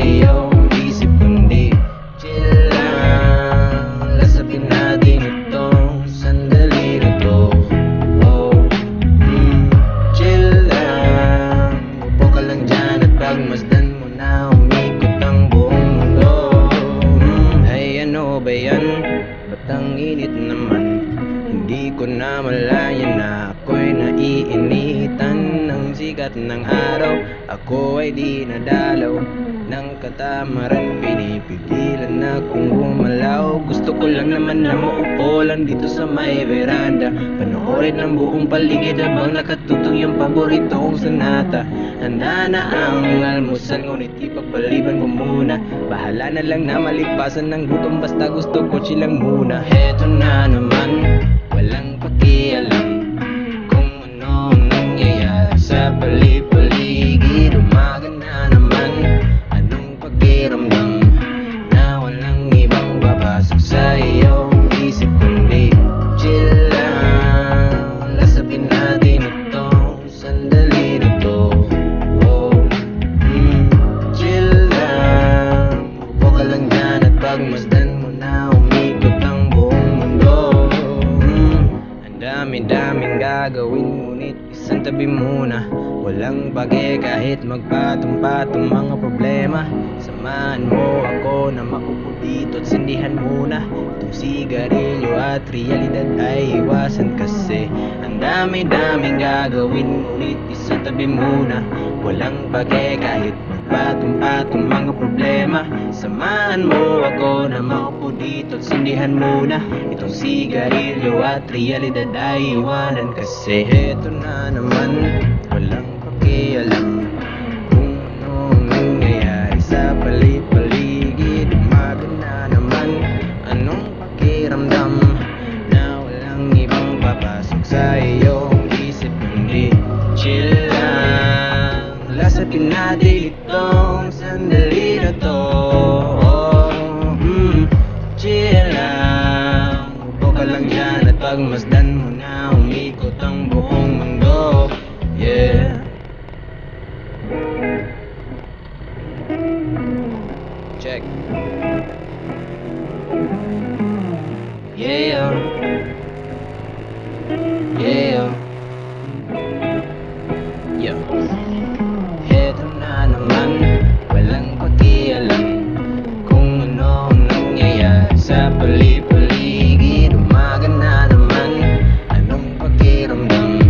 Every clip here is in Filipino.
iyong isip kundi chill lang. Lasapin natin itong sandali na to. Chill lang. Upo ka lang dyan at pagmasdan mo na umikot ang buong mundo. Ay ano ba yan? Ba't ang init naman? Hindi ko na malayan na ako'y naiinitan ng sikat ng araw. Ako ay di nadalaw ng katamaran, pinipigilan na kung gumalaw. Gusto ko lang naman na maupo lang dito sa may veranda, panoorin ang buong paligid habang nakatutong yung paborito kong sonata. Handa na ang almusal, ngunit ipagpaliban ko muna. Bahala na lang na malipasan ng gutom, basta gusto ko chill lang muna. Heto na naman, walang pakialam kung ano ang nangyayari sa paligid. Umaga na naman, anong pakiramdam na walang ibang papasok sa iyong isip kundi chill lang. Lasapin natin itong sandali na to. Chill lang. Upo ka lang dyan at pagmasdan mo na umikot ang buong mundo. Dami-daming gagawin, ngunit isang tabi muna. Walang bage kahit magpatong-patong mga problema. Samahan mo ako na makupo dito at sindihan muna itong sigarilyo at realidad ay iwasan kasi ang dami-daming gagawin, ngunit isang tabi muna. Walang bage kahit magpatong-patong mga problema. Samahan mo ako na makupo dito at sindihan muna itong sigarilyo at realidad ay iwanan kasi heto na naman, walang pakialam kung ano ang nangyayari sa paligid. Umaga na naman, anong pakiramdam na walang ibang papasok sa iyong isip kundi chill lang. Lasapin natin itong sandali na to. Chill lang. Upo ka lang dyan at pagmasdan mo na umikot ang buong mundo. Yeah. Check. Yeah. Yeah. Yeah. Heto na naman, walang pakialam kung ano ang nangyayari sa paligid. Umaga na naman, anong pakiramdam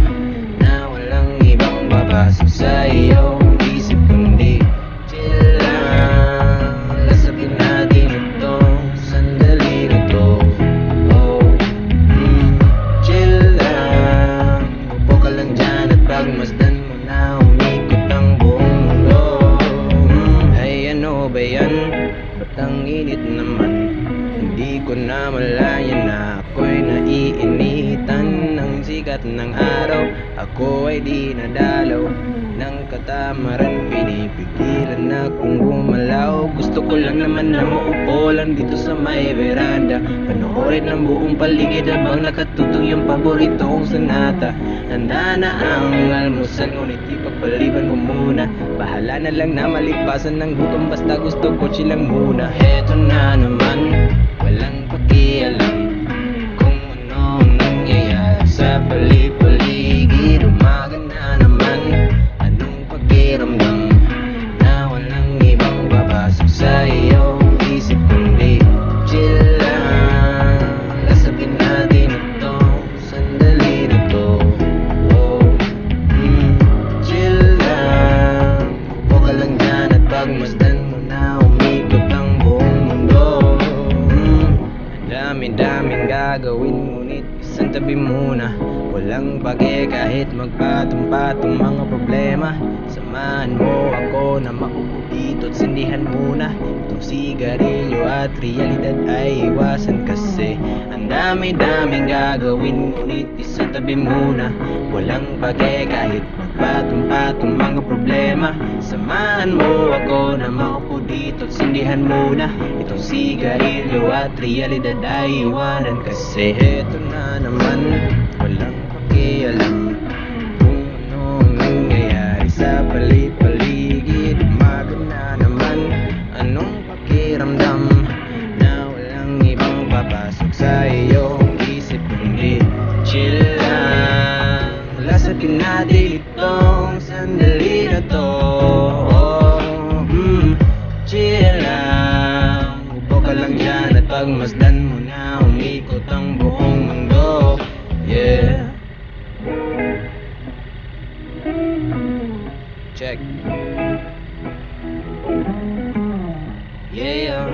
na walang ibang papasok sa iyong isip kundi chill lang. Lasapin natin itong sandali na to. Chill lang. Upo ka lang dyan at pagmasdan mo na umikot ang buong mundo. Ay ano ba yan? Ba't ang init naman? Hindi ko na malayan na ako'y naiinitan ng sikat ng araw. Ako ay di nadalaw ng katamaran, pinipigilan na kung gumalaw. Gusto ko lang naman na maupo lang dito sa may veranda, panoorin ang buong paligid habang nakatutong yung paborito kong sonata. Handa na ang almusal, ngunit ipagpaliban ko muna. Bahala na lang na malipasan ng gutom, basta gusto ko chill lang muna. Heto na naman, walang pakialam kung ano ang nangyayari sa paligid. Umaga na naman, anong pakiramdam na walang ibang papasok sa iyong isip kundi chill lang. Lasapin natin itong sandali na to. Chill lang. Upo ka lang dyan at pagmasdan mo na umikot ang buong mundo. Dami-daming gagawin, ngunit isang tabi muna. Walang bage kahit magpatong-patong mga problema. Samahan mo ako na makupo dito at sindihan muna itong sigarilyo at realidad ay iwasan kasi ang dami-daming gagawin, ngunit isang tabi muna. Walang bage kahit magpatong-patong mga problema. Samahan mo ako na makupo dito at sindihan muna itong sigarilyo at realidad ay iwanan kasi heto na naman, walang pakialam kung ano ang nangyayari sa paligid. Umaga na naman, pagmasdan mo na umikot ang buong mundo. Yeah. Check. Yeah.